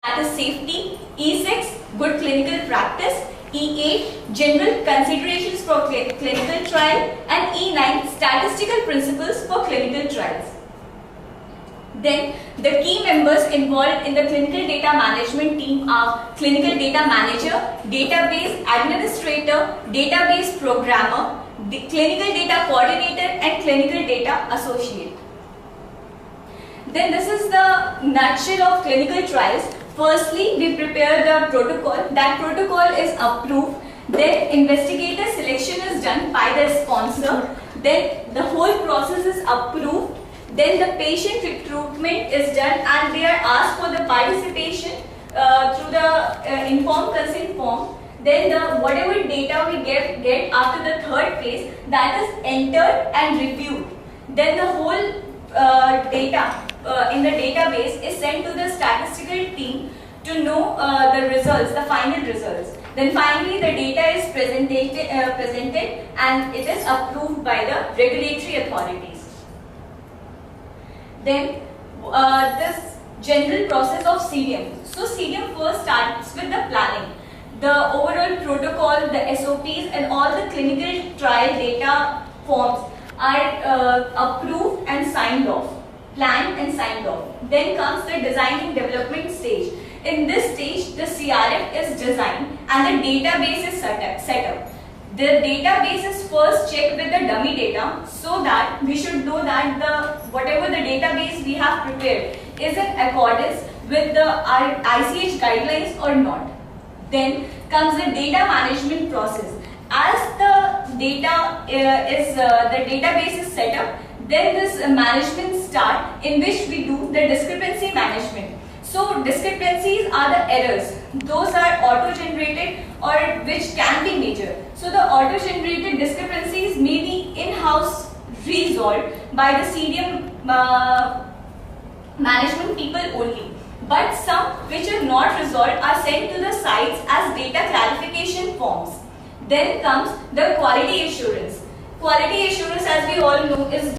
that is safety, E6 good clinical practice, E8 general considerations for clinical trial, and E9 statistical principles for clinical trials. Then the key members involved in the clinical data management team are clinical data manager, database administrator, database programmer, the clinical data coordinator, and clinical data associate. Then this is the nutshell of clinical trials. Firstly, we prepare the protocol. That protocol is approved. Then investigator selection is done by the sponsor. Then the whole process is approved. Then the patient recruitment is done and they are asked for the participation through the informed consent form. Then the whatever data we get after the third phase, that is entered and reviewed. Then the whole data in the database is sent to the statistical team to know the results, the final results. Then finally the data is presented and it is approved by the regulatory authorities. Then this general process of CDM. So CDM first starts with the planning. The overall protocol, the SOPs and all the clinical trial data forms are approved and signed off, planned and signed off. Then comes the design and development stage. In this stage, the CRF is designed and the database is set up. The database is first checked with the dummy data so that we should know that whatever the database we have prepared is in accordance with the ICH guidelines or not. Then comes the data management process. As the data the database is set up, then this management start in which we do the discrepancy management. So discrepancies are the errors. Those are auto-generated or which can be measured. So the auto-generated discrepancies may be in-house resolved by the CDM management people only. But some which are not resolved are sent to the sites as data clarification forms. Then comes the quality assurance. Quality assurance, as we all know, is